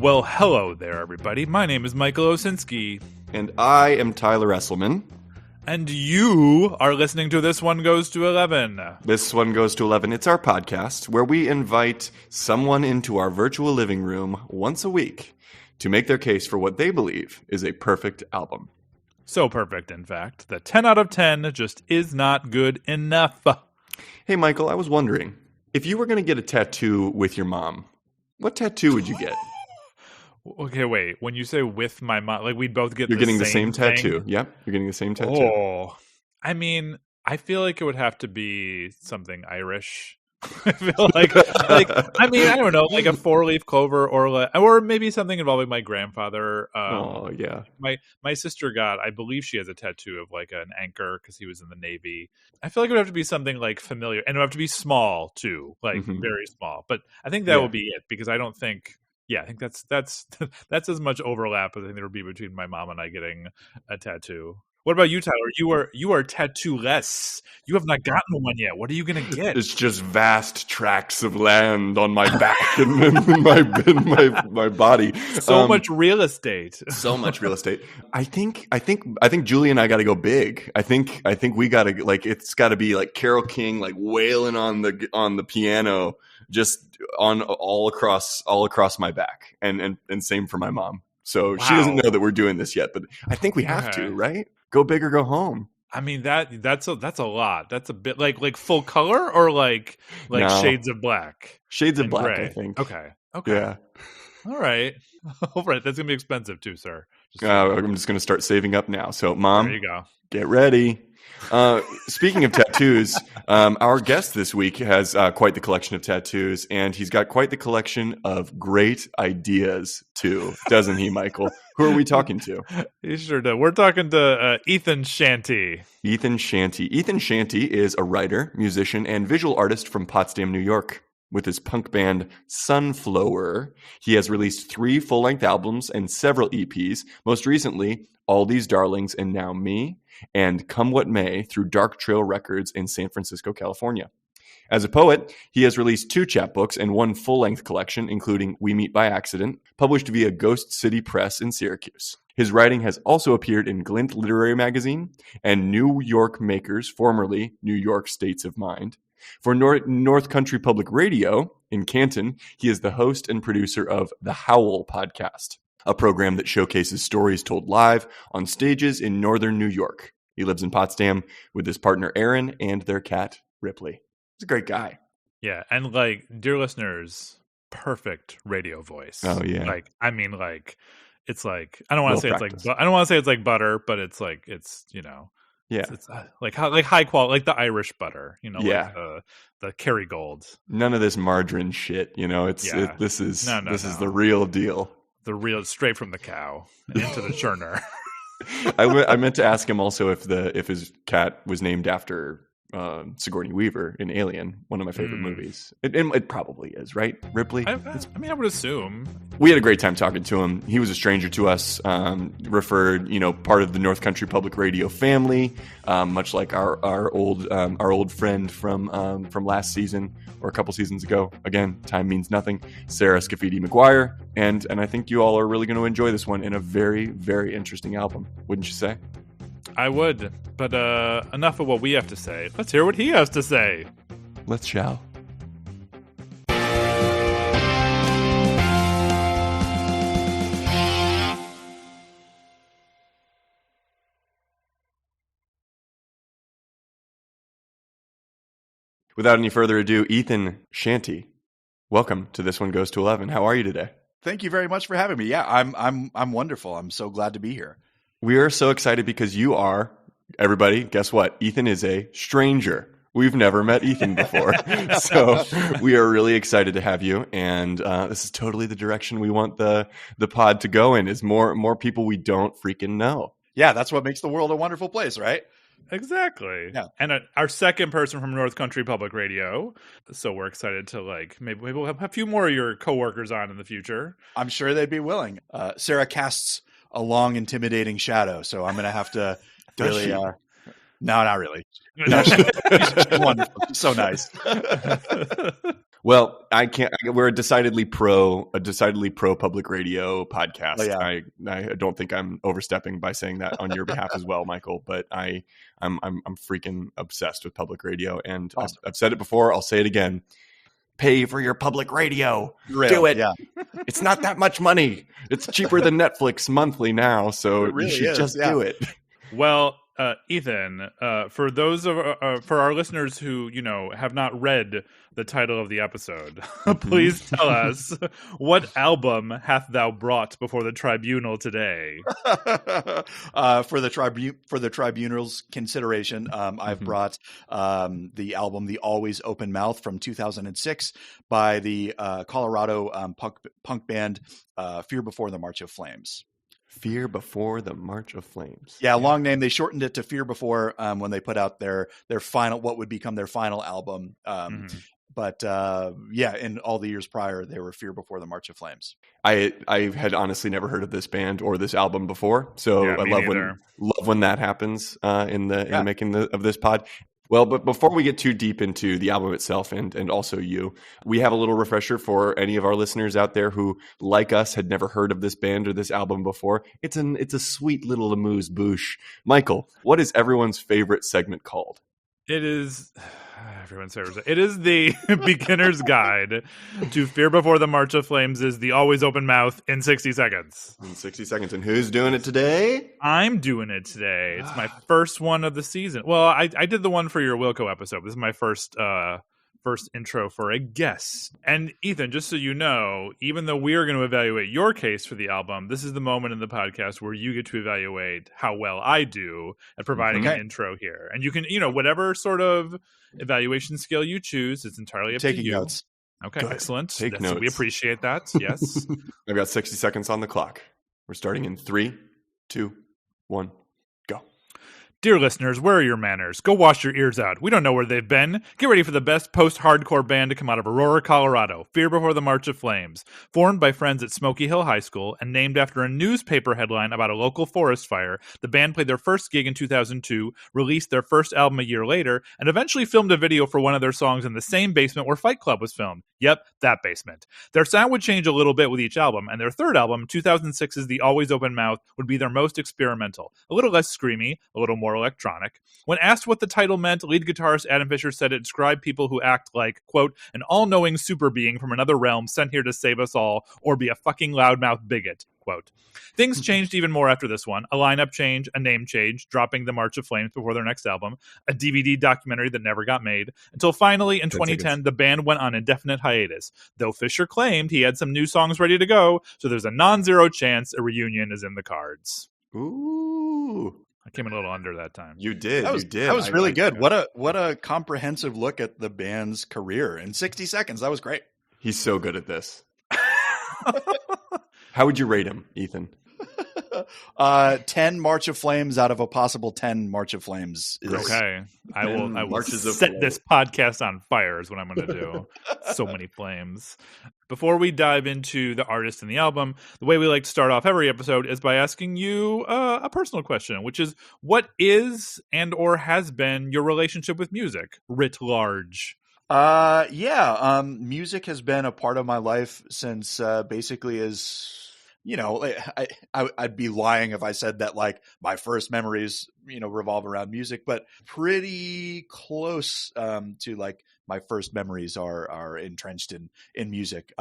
Well, hello there, everybody. My name is Michael Osinski. And I am Tyler Esselman. And you are listening to This One Goes to 11. This One Goes to 11. It's our podcast where we invite someone into our virtual living room once a week to make their case for what they believe is a perfect album. So perfect, in fact, that 10 out of 10 just is not good enough. Hey, Michael, I was wondering, if you were going to get a tattoo with your mom, what tattoo would you get? Okay, wait. When you say with my mom, like we'd both get You're getting the same thing? tattoo. Yep, you're getting the same tattoo. Oh, I mean, I feel like it would have to be something Irish. I feel like I mean, I don't know, like a 4-leaf clover, or maybe something involving my grandfather. Oh yeah, my sister got, I believe she has a tattoo of like an anchor because he was in the Navy. I feel like it would have to be something like familiar, and it would have to be small too, like very small. But I think that would be it, because I don't think. Yeah, I think that's as much overlap as I think there would be between my mom and I getting a tattoo. What about you, Tyler? You are tattoo-less. You have not gotten one yet. What are you going to get? It's just vast tracts of land on my back and in my body. So much real estate. So much real estate. I think Julie and I got to go big. I think we got to, like, it's got to be like Carole King, like wailing on the piano, just on all across my back, and same for my mom. So She doesn't know that we're doing this yet, but I think we have to, right? Go big or go home. I mean, that's a lot. That's a bit like full color, or like no. Shades of black. Shades of black, gray. I think. Okay. Yeah. All right. That's gonna be expensive too, sir. I'm just gonna start saving up now. So, Mom, there you go. Get ready. Speaking of tattoos, our guest this week has quite the collection of tattoos, and he's got quite the collection of great ideas too, doesn't he, Michael? Who are we talking to? He sure does. We're talking to Ethan Shantie. Ethan Shantie. Ethan Shantie is a writer, musician, and visual artist from Potsdam, New York. With his punk band Sunflower, he has released 3 full-length albums and several EPs, most recently All These Darlings and Now Me, and Come What May through Dark Trail Records in San Francisco, California. As a poet, he has released 2 chapbooks and 1 full-length collection, including We Meet by Accident, published via Ghost City Press in Syracuse. His writing has also appeared in Glint Literary Magazine and New York Makers, formerly New York States of Mind. For North Country Public Radio in Canton, he is the host and producer of The Howl podcast, a program that showcases stories told live on stages in northern New York. He lives in Potsdam with his partner Aaron and their cat Ripley. He's a great guy. Yeah, and like, dear listeners, perfect radio voice. Oh yeah. Like, I mean, like, it's like, I don't want to say it's like butter, but it's like, it's, you know. Yeah, it's like high quality, like the Irish butter, you know, yeah. Like the Kerrygold. None of this margarine shit, you know. This is the real deal. The real, straight from the cow into the churner. I meant to ask him also if his cat was named after Sigourney Weaver in Alien, one of my favorite movies. It probably is, right, Ripley? I mean, I would assume. We had a great time talking to him. He was a stranger to us, referred, part of the North Country Public Radio family, much like our old friend from last season or a couple seasons ago. Again, time means nothing. Sarah Scafidi McGuire, and I think you all are really going to enjoy this one, in a very, very interesting album, wouldn't you say? I would, but enough of what we have to say. Let's hear what he has to say. Let's shall. Without any further ado, Ethan Shantie, welcome to This One Goes to 11. How are you today? Thank you very much for having me. Yeah, I'm wonderful. I'm so glad to be here. We are so excited because you are, everybody, guess what? Ethan is a stranger. We've never met Ethan before. So we are really excited to have you. And this is totally the direction we want the pod to go in, is more people we don't freaking know. Yeah, that's what makes the world a wonderful place, right? Exactly. Yeah. And our second person from North Country Public Radio. So we're excited to maybe we'll have a few more of your coworkers on in the future. I'm sure they'd be willing. Sarah casts a long, intimidating shadow, so I'm going to have to really No, not really. No, she's wonderful. She's so nice. Well, I can't. We're a decidedly pro public radio podcast. Oh, yeah. I don't think I'm overstepping by saying that on your behalf as well, Michael. But I'm freaking obsessed with public radio, and Awesome. I've said it before. I'll say it again. Pay for your public radio. Do it. Yeah. It's not that much money. It's cheaper than Netflix monthly now, so It really you should is, just yeah. do it. Well, Ethan, for those for our listeners who have not read the title of the episode, please tell us, what album hath thou brought before the tribunal today? For the tribunal's consideration, I've brought the album "The Always Open Mouth" from 2006 by the Colorado punk band Fear Before the March of Flames. Fear Before the March of Flames. Yeah, long name. They shortened it to Fear Before when they put out their final, what would become their final album. But in all the years prior, they were Fear Before the March of Flames. I had honestly never heard of this band or this album before, so I love when that happens in the making of this pod. Well, but before we get too deep into the album itself and also you, we have a little refresher for any of our listeners out there who, like us, had never heard of this band or this album before. It's a sweet little amuse-bouche. Michael, what is everyone's favorite segment called? It is everyone's favorite. It is the beginner's guide to Fear Before the March of Flames. Is the Always Open Mouth in 60 seconds. In 60 seconds. And who's doing it today? I'm doing it today. It's my first one of the season. Well, I did the one for your Wilco episode. This is my first intro for a guest. And Ethan, just so you know, even though we are going to evaluate your case for the album, this is the moment in the podcast where you get to evaluate how well I do at providing an intro here. And you can, whatever sort of evaluation scale you choose, it's entirely up to you. Taking notes. Okay, Good. excellent. Take notes. We appreciate that. Yes. I've got 60 seconds on the clock. We're starting in 3, 2, 1, go. Dear listeners, where are your manners? Go wash your ears out. We don't know where they've been. Get ready for the best post-hardcore band to come out of Aurora, Colorado, Fear Before the March of Flames. Formed by friends at Smoky Hill High School and named after a newspaper headline about a local forest fire, the band played their first gig in 2002, released their first album a year later, and eventually filmed a video for one of their songs in the same basement where Fight Club was filmed. Yep, that basement. Their sound would change a little bit with each album, and their third album, 2006's The Always Open Mouth, would be their most experimental. A little less screamy, a little more electronic. When asked what the title meant, lead guitarist Adam Fisher said it described people who act like, quote, an all-knowing super being from another realm sent here to save us all, or be a fucking loudmouth bigot, quote. Things changed even more after this one. A lineup change, a name change, dropping the March of Flames before their next album, a DVD documentary that never got made, until finally in 2010, the band went on indefinite hiatus. Though Fisher claimed he had some new songs ready to go, so there's a non-zero chance a reunion is in the cards. Ooh. I came in a little under that time. You did. That was really good. What a comprehensive look at the band's career in 60 seconds. That was great. He's so good at this. How would you rate him, Ethan? 10 March of Flames out of a possible 10 March of Flames. Okay. I will set this podcast on fire is what I'm going to do. So many flames. Before we dive into the artist and the album, the way we like to start off every episode is by asking you a personal question, which is, what is and or has been your relationship with music, writ large? Music has been a part of my life since basically as, I'd be lying if I said that like my first memories, revolve around music, but pretty close to like my first memories are entrenched in music.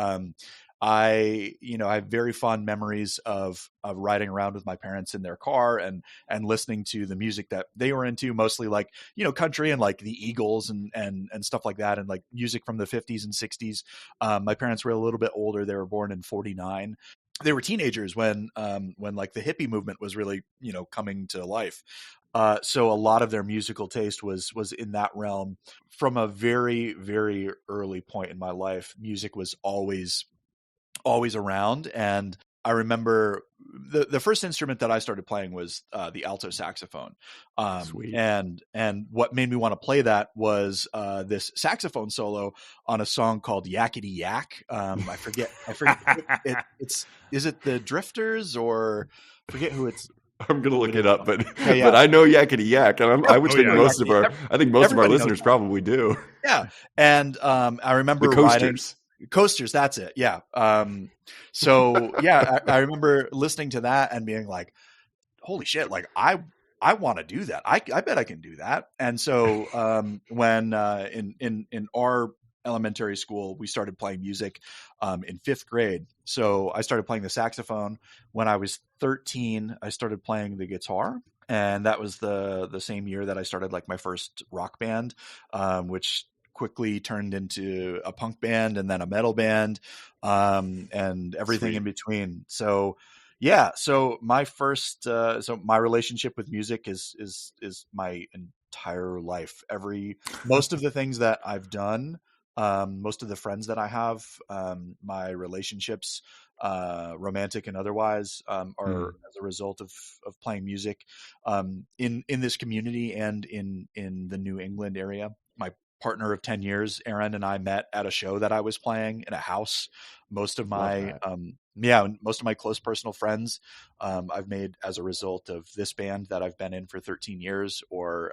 I have very fond memories of riding around with my parents in their car and listening to the music that they were into, mostly like, country and like the Eagles and stuff like that. And like music from the 50s and 60s. My parents were a little bit older. They were born in 1949. They were teenagers when like the hippie movement was really, coming to life. So a lot of their musical taste was in that realm. From a very, very early point in my life, music was always around. And I remember the first instrument that I started playing was the alto saxophone. Sweet. And what made me want to play that was this saxophone solo on a song called Yakety Yak. I forget. Is it the Drifters or forget who it's. I'm gonna look it up, but Yeah. but I know yakety yak, and I would think most of our Everybody knows listeners that. probably do. Yeah, and I remember The coasters. Coasters, that's it. Yeah. So yeah, I remember listening to that and being like, holy shit, like I want to do that. I bet I can do that. And so when in our elementary school, we started playing music in 5th grade. So I started playing the saxophone. When I was 13, I started playing the guitar. And that was the same year that I started like my first rock band, which quickly turned into a punk band and then a metal band, and everything in between. So yeah, so my first so my relationship with music is my entire life. Most of the things that I've done, most of the friends that I have, my relationships, romantic and otherwise, are as a result of playing music in this community and in the New England area. My partner of 10 years, Aaron, and I met at a show that I was playing in a house. Most of my most of my close personal friends I've made as a result of this band that I've been in for 13 years, or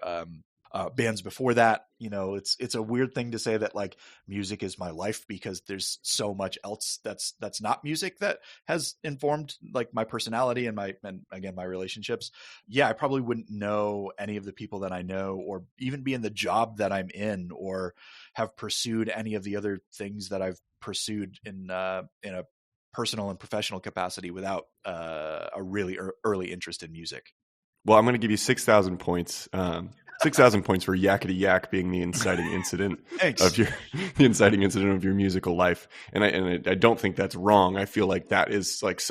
bands before that. You know, it's a weird thing to say that like music is my life, because there's so much else that's not music that has informed like my personality and again my relationships. Yeah, I probably wouldn't know any of the people that I know, or even be in the job that I'm in, or have pursued any of the other things that I've pursued in a personal and professional capacity without a really early interest in music. Well, I'm going to give you 6,000 points. 6,000 points for yakety yak being the inciting incident of your musical life, and I don't think that's wrong. I feel like that is like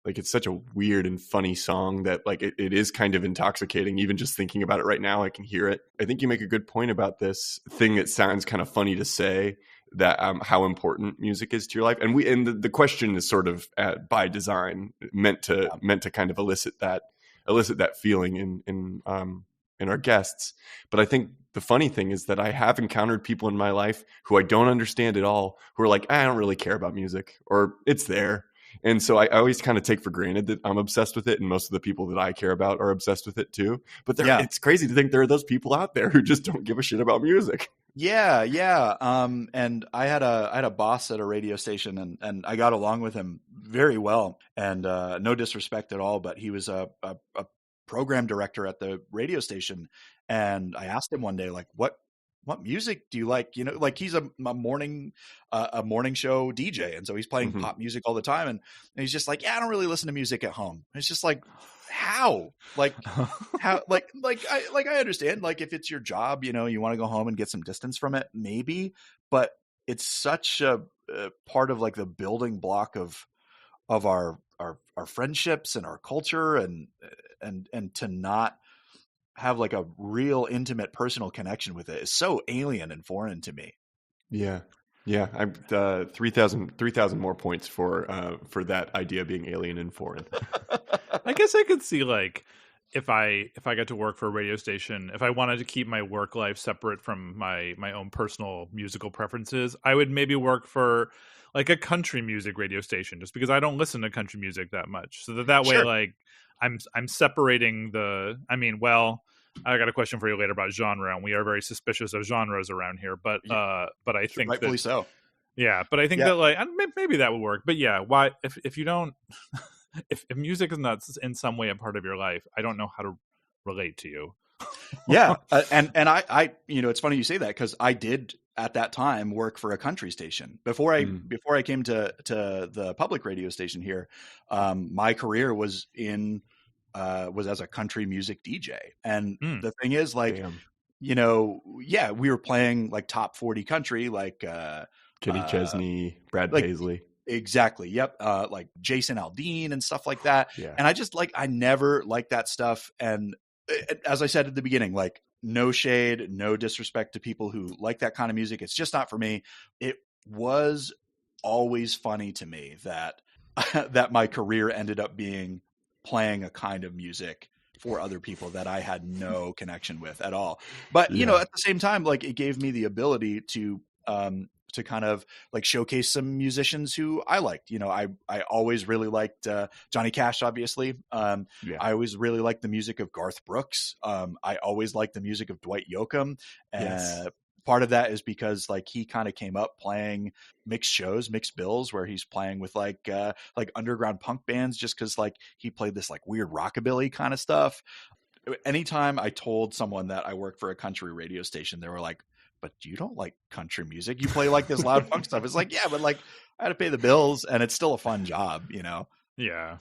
it's such a weird and funny song that like it is kind of intoxicating. Even just thinking about it right now, I can hear it. I think you make a good point about this thing that sounds kind of funny to say, that how important music is to your life, and the question is sort of by design meant to kind of elicit that feeling in our guests. But I think the funny thing is that I have encountered people in my life who I don't understand at all, who are like, I don't really care about music, or it's there. And so I always kind of take for granted that I'm obsessed with it, and most of the people that I care about are obsessed with it too. But it's crazy to think there are those people out there who just don't give a shit about music. Yeah. And I had a boss at a radio station, and I got along with him very well. And no disrespect at all, but he was a program director at the radio station. And I asked him one day, like, what music do you like? You know, like he's a morning show DJ, and so he's playing pop music all the time. And he's just like, yeah, I don't really listen to music at home. And it's just like, how like I understand, like if it's your job, you know, you want to go home and get some distance from it, maybe, but it's such a part of like the building block of our friendships and our culture, and to not have like a real intimate personal connection with it is so alien and foreign to me. Yeah. I'm 3,000 more points for that idea being alien and foreign. I guess I could see like if I got to work for a radio station, if I wanted to keep my work life separate from my own personal musical preferences, I would maybe work for like a country music radio station, just because I don't listen to country music that much. So that way, like I'm separating I got a question for you later about genre, and we are very suspicious of genres around here. But I think rightfully so. Yeah, but I think that like maybe that would work. But yeah, why if you don't if music is not in some way a part of your life, I don't know how to relate to you. Yeah, and I you know, it's funny you say that, because I did at that time work for a country station before I came to the public radio station here. My career was as a country music DJ, and the thing is, like, you know, we were playing like top 40 country, like Kenny Chesney, Brad Paisley. Exactly. Yep. Like Jason Aldean and stuff like that. Yeah. And I never liked that stuff. And as I said at the beginning, like, no shade, no disrespect to people who like that kind of music. It's just not for me. It was always funny to me that that my career ended up being playing a kind of music for other people that I had no connection with at all. But, you know, at the same time, like, it gave me the ability to to kind of like showcase some musicians who I liked. I always really liked Johnny Cash, obviously. I always really liked the music of Garth Brooks. I always liked the music of Dwight Yoakam. Yes. Part of that is because like he kind of came up playing mixed bills where he's playing with like underground punk bands, just because like he played this like weird rockabilly kind of stuff. Anytime I told someone that I work for a country radio station, they were like, "But you don't like country music. You play like this loud punk stuff." It's like, yeah, but like I had to pay the bills, and it's still a fun job, Yeah.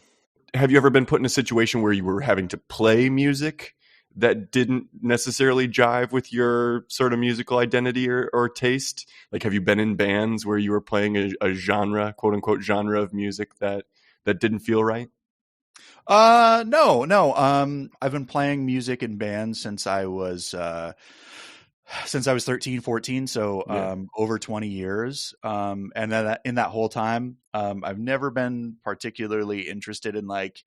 Have you ever been put in a situation where you were having to play music that didn't necessarily jive with your sort of musical identity or taste? Like, have you been in bands where you were playing a genre, quote unquote, genre of music that didn't feel right? No. I've been playing music in bands since I was 13, 14. So, over 20 years. And then in that whole time, I've never been particularly interested in like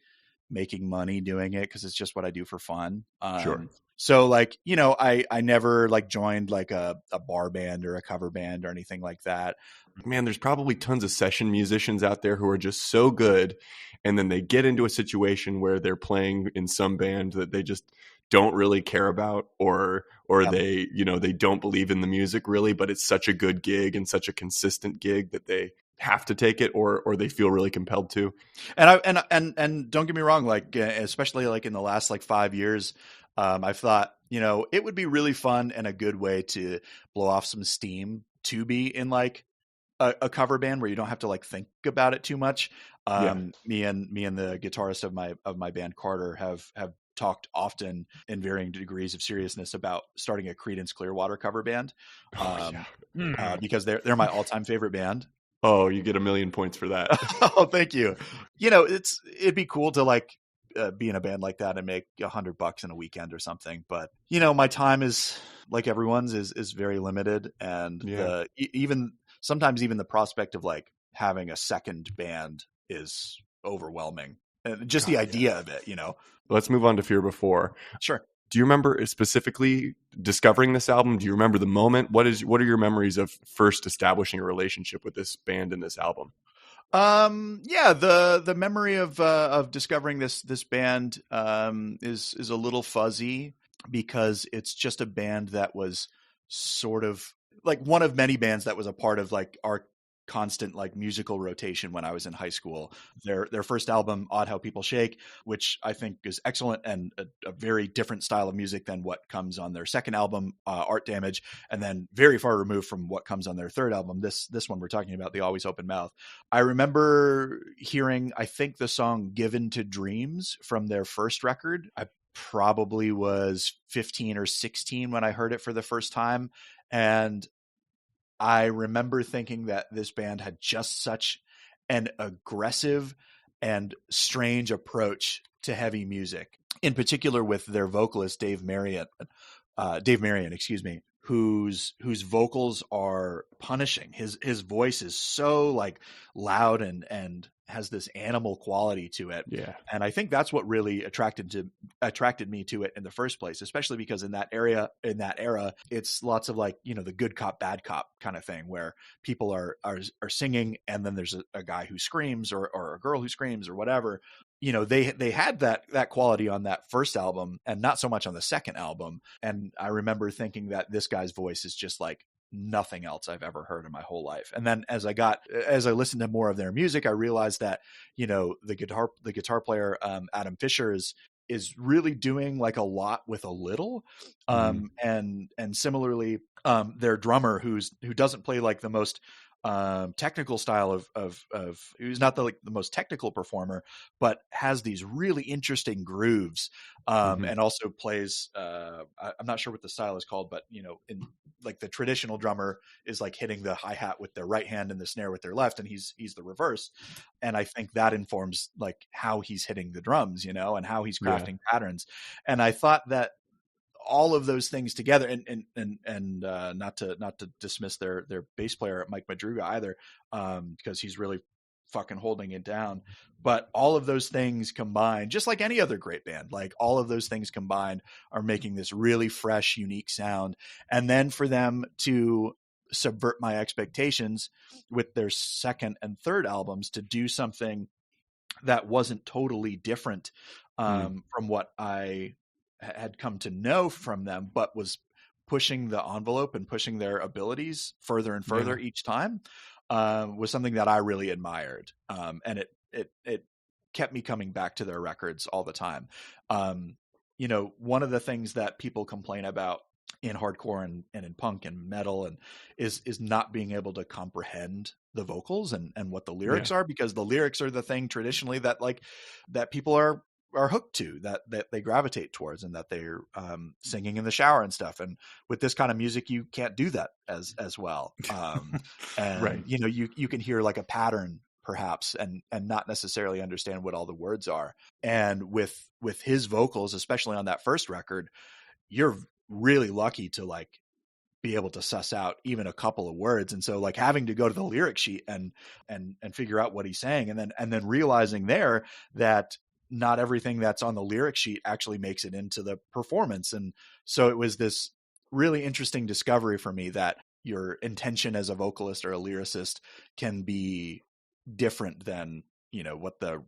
making money doing it, because it's just what I do for fun. Sure. So like, I never like joined like a bar band or a cover band or anything like that. Man, there's probably tons of session musicians out there who are just so good, and then they get into a situation where they're playing in some band that they just don't really care about, or they, they don't believe in the music really, but it's such a good gig and such a consistent gig that they have to take it, or they feel really compelled to. And don't get me wrong, like especially like in the last like 5 years, I've thought, it would be really fun and a good way to blow off some steam to be in like a cover band where you don't have to like think about it too much. Me and the guitarist of my band Carter have talked often in varying degrees of seriousness about starting a Creedence Clearwater cover band, because they're my all-time favorite band. Oh, you get 1,000,000 points for that. Oh, thank you. It'd be cool to like be in a band like that and make $100 in a weekend or something. But my time is like everyone's is very limited, and sometimes even the prospect of like having a second band is overwhelming. And just the idea of it, Let's move on to Fear Before. Sure. Do you remember specifically discovering this album? Do you remember the moment? What are your memories of first establishing a relationship with this band and this album? The memory of discovering this band is a little fuzzy, because it's just a band that was sort of like one of many bands that was a part of like our constant like musical rotation when I was in high school. Their first album, Odd How People Shake, which I think is excellent and a very different style of music than what comes on their second album, Art Damage, and then very far removed from what comes on their third album, this one we're talking about, The Always Open Mouth. I remember hearing, I think, the song Given to Dreams from their first record. I probably was 15 or 16 when I heard it for the first time, and I remember thinking that this band had just such an aggressive and strange approach to heavy music, in particular with their vocalist, Dave Marion, whose vocals are punishing. His voice is so like loud and has this animal quality to it. Yeah. And I think that's what really attracted me to it in the first place, especially because in that era, it's lots of like, the good cop, bad cop kind of thing, where people are singing, and then there's a guy who screams or a girl who screams or whatever. They had that quality on that first album and not so much on the second album. And I remember thinking that this guy's voice is just like nothing else I've ever heard in my whole life. And then as I listened to more of their music, I realized that, the guitar player, Adam Fisher, is really doing like a lot with a little. And similarly, their drummer who doesn't play like the most technical style of who's not the most technical performer, but has these really interesting grooves, and also plays I'm not sure what the style is called, but in like the traditional drummer is like hitting the hi-hat with their right hand and the snare with their left, and he's the reverse. And I think that informs like how he's hitting the drums, and how he's crafting patterns. And I thought that all of those things together, and not to dismiss their bass player, Mike Madruga, either, because he's really fucking holding it down. But all of those things combined, just like any other great band, like all of those things combined are making this really fresh, unique sound. And then for them to subvert my expectations with their second and third albums to do something that wasn't totally different from what I had come to know from them, but was pushing the envelope and pushing their abilities further and further each time, was something that I really admired. And it kept me coming back to their records all the time. You know, one of the things that people complain about in hardcore and in punk and metal and is not being able to comprehend the vocals and what the lyrics are, because the lyrics are the thing traditionally that that people are hooked to, that they gravitate towards, and that they're singing in the shower and stuff. And with this kind of music, you can't do that as well. And you know, you can hear like a pattern perhaps and not necessarily understand what all the words are. And with his vocals, especially on that first record, you're really lucky to like be able to suss out even a couple of words. And so like having to go to the lyric sheet and figure out what he's saying, and then realizing there that not everything that's on the lyric sheet actually makes it into the performance. And so it was this really interesting discovery for me that your intention as a vocalist or a lyricist can be different than, you know, what the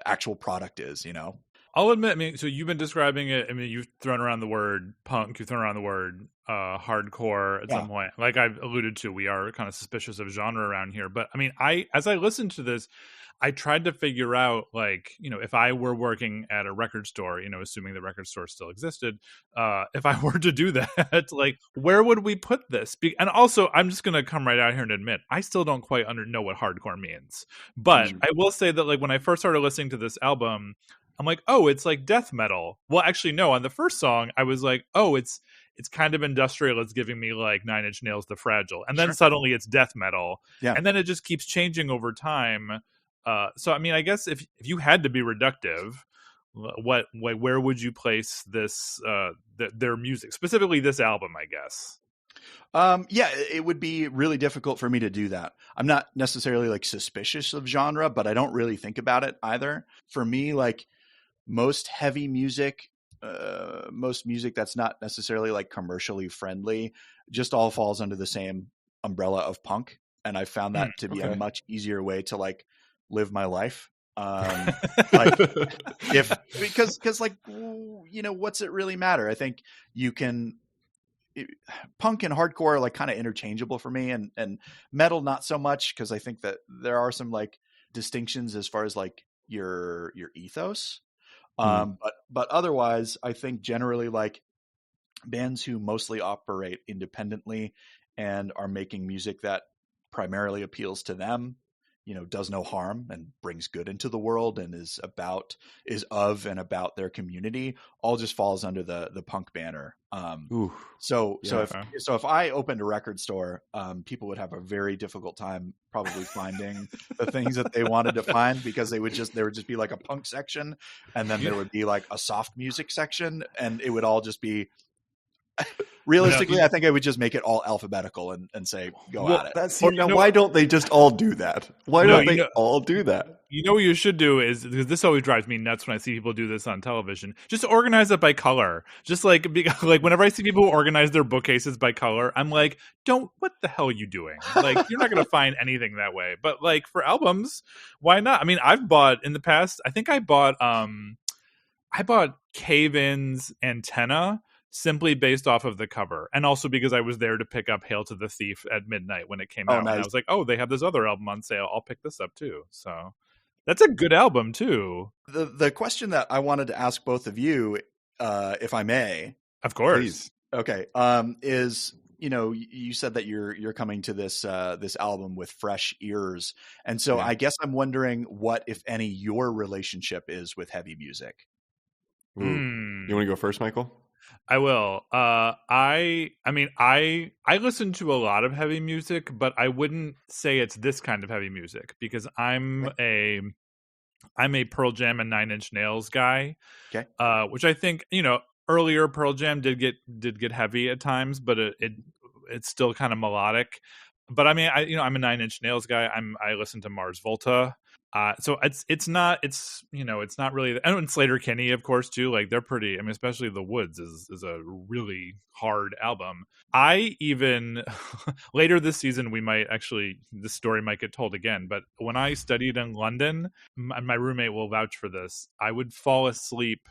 actual product is, you know? I'll admit, I mean, so you've been describing it. I mean, you've thrown around the word punk, you've thrown around the word hardcore at some point. Like I've alluded to, we are kind of suspicious of genre around here. But I mean, as I listened to this, I tried to figure out, like, you know, if I were working at a record store, you know, assuming the record store still existed, if I were to do that, like, where would we put this? And also, I'm just going to come right out here and admit, I still don't quite know what hardcore means. But I will say that, like, when I first started listening to this album, I'm like, oh, it's like death metal. Well, actually, no. On the first song, I was like, oh, it's kind of industrial. It's giving me like Nine Inch Nails, The Fragile. And then suddenly it's death metal. Yeah. And then it just keeps changing over time. So, I mean, I guess if you had to be reductive, where would you place this, their music, specifically this album, I guess? Yeah, it would be really difficult for me to do that. I'm not necessarily like suspicious of genre, but I don't really think about it either. For me, like most heavy music, most music that's not necessarily like commercially friendly, just all falls under the same umbrella of punk. And I found that to be a much easier way to like live my life. Like because like, you know, what's it really matter? I think you can, punk and hardcore are like kind of interchangeable for me, and metal not so much, because I think that there are some like distinctions as far as like your ethos. But otherwise, I think generally like bands who mostly operate independently and are making music that primarily appeals to them, you know, does no harm and brings good into the world and is of and about their community, all just falls under the punk banner. So if I opened a record store, people would have a very difficult time probably finding the things that they wanted to find, because there would just be like a punk section, and then there would be like a soft music section, and it would all just be realistically, I think I would just make it all alphabetical and say, go at it. Why don't they just all do that? Why don't they all do that? You know what you should do is, because this always drives me nuts when I see people do this on television, just organize it by color. Just like whenever I see people who organize their bookcases by color, I'm like, what the hell are you doing? Like, you're not going to find anything that way. But like for albums, why not? I mean, I've bought in the past, I think I bought Cave In's Antenna, simply based off of the cover, and also because I was there to pick up Hail to the Thief at midnight when it came out. Nice. And I was like, oh, they have this other album on sale, I'll pick this up too. So that's a good album too. The question that I wanted to ask both of you, if I may, of course, please. Okay, is, you know, you said that you're coming to this album with fresh ears, and so I guess I'm wondering what, if any, your relationship is with heavy music. You want to go first, Michael? I will. I mean, I listen to a lot of heavy music, but I wouldn't say it's this kind of heavy music, because I'm a Pearl Jam and Nine Inch Nails guy. Okay. Which I think, you know, earlier Pearl Jam did get heavy at times, but it's still kind of melodic. But I mean, I'm a Nine Inch Nails guy. I listen to Mars Volta. So it's not really. And Slater Kinney, of course, too. Like they're pretty. I mean, especially The Woods is a really hard album. I even later this season this story might get told again. But when I studied in London, my roommate will vouch for this. I would fall asleep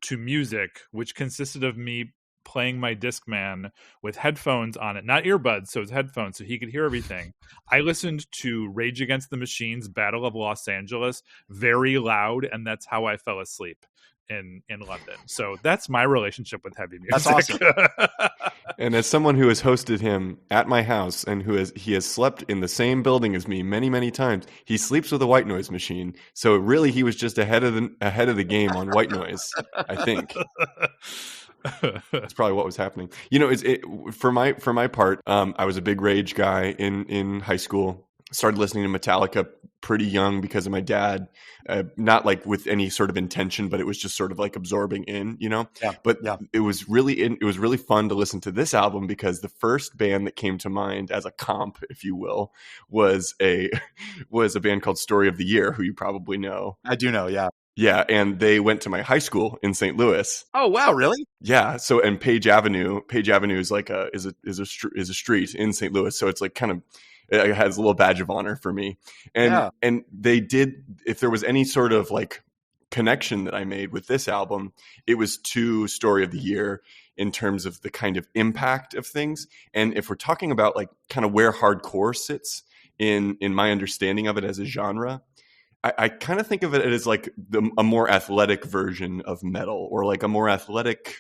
to music, which consisted of me playing my Discman with headphones on it, not earbuds, so it's headphones, so he could hear everything. I listened to Rage Against the Machine's Battle of Los Angeles very loud, and that's how I fell asleep in London. So that's my relationship with heavy music. That's awesome. And as someone who has hosted him at my house and he has slept in the same building as me many, many times, he sleeps with a white noise machine. So really, he was just ahead of the game on white noise, I think. That's probably what was happening. For my part, I was a big Rage guy in high school. Started listening to Metallica pretty young because of my dad, not like with any sort of intention, but it was just sort of like absorbing in, Yeah. But yeah. It was really fun to listen to this album because the first band that came to mind as a comp, if you will, was a band called Story of the Year, who you probably know. I do know, yeah. Yeah, and they went to my high school in St. Louis. Oh wow, really? Yeah. So, and Page Avenue is like a street in St. Louis. So it's like kind of, it has a little badge of honor for me. And they did, if there was any sort of like connection that I made with this album, it was to Story of the Year in terms of the kind of impact of things. And if we're talking about like kind of where hardcore sits in my understanding of it as a genre, I kind of think of it as like a more athletic version of metal, or like a more athletic,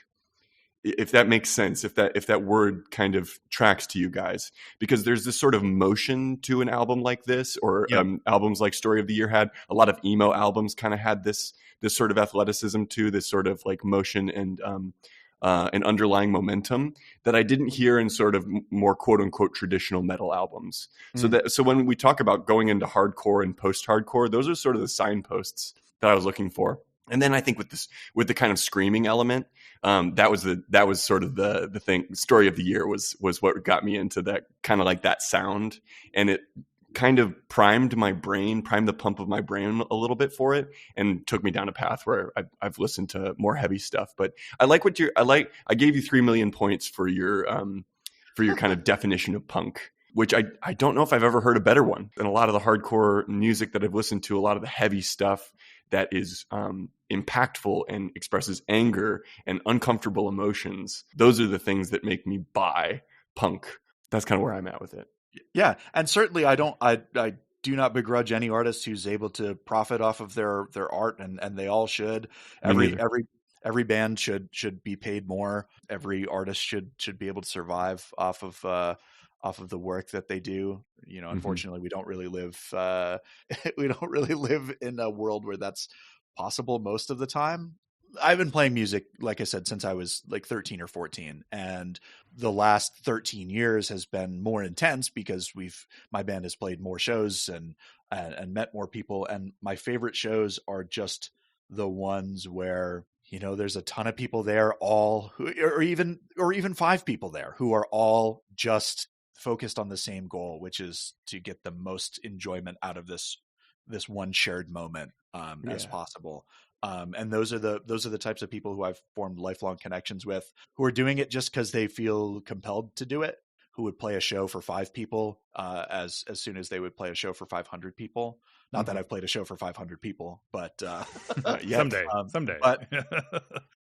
if that makes sense, if that word kind of tracks to you guys, because there's this sort of motion to an album like this, or albums like Story of the Year had. A lot of emo albums kind of had this sort of athleticism to this sort of like motion and an underlying momentum that I didn't hear in sort of more quote unquote traditional metal albums. So when we talk about going into hardcore and post-hardcore, those are sort of the signposts that I was looking for. And then I think with the kind of screaming element, that was sort of the thing. Story of the Year was what got me into that kind of like that sound, and it kind of primed the pump of my brain a little bit for it, and took me down a path where I've listened to more heavy stuff. But I gave you 3 million points for your kind of definition of punk, which I don't know if I've ever heard a better one than a lot of the hardcore music that I've listened to. A lot of the heavy stuff that is impactful and expresses anger and uncomfortable emotions. Those are the things that make me buy punk. That's kind of where I'm at with it. Yeah, and certainly I do not begrudge any artist who's able to profit off of their art, and they all should. Every band should be paid more. Every artist should be able to survive off of the work that they do. Unfortunately, we don't really live in a world where that's possible most of the time. I've been playing music, like I said, since I was like 13 or 14, and the last 13 years has been more intense because my band has played more shows and met more people. And my favorite shows are just the ones where, there's a ton of people there, or even 5 people there who are all just focused on the same goal, which is to get the most enjoyment out of this one shared moment as possible. And those are the types of people who I've formed lifelong connections with, who are doing it just because they feel compelled to do it, who would play a show for 5 people as soon as they would play a show for 500 people. Not that I've played a show for 500 people, but someday. But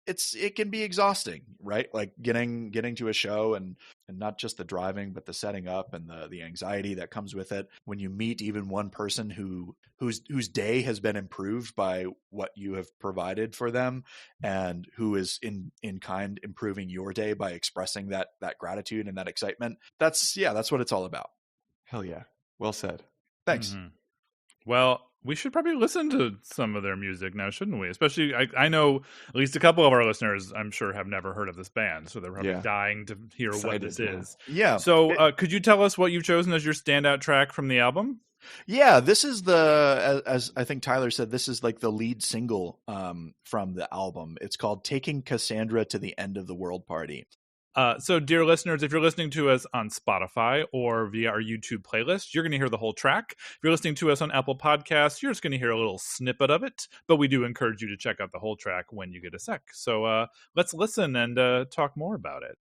it can be exhausting, right? Like getting to a show and not just the driving, but the setting up and the anxiety that comes with it. When you meet even one person whose day has been improved by what you have provided for them, and who is in kind improving your day by expressing that gratitude and that excitement. That's what it's all about. Hell yeah. Well said. Thanks. Mm-hmm. Well, we should probably listen to some of their music now, shouldn't we? Especially, I know at least a couple of our listeners, I'm sure, have never heard of this band, so they're probably dying to hear what this is. Yeah. So could you tell us what you've chosen as your standout track from the album? Yeah, this is as I think Tyler said, this is like the lead single from the album. It's called Taking Cassandra to the End of the World Party. So, dear listeners, if you're listening to us on Spotify or via our YouTube playlist, you're going to hear the whole track. If you're listening to us on Apple Podcasts, you're just going to hear a little snippet of it. But we do encourage you to check out the whole track when you get a sec. So let's listen and talk more about it.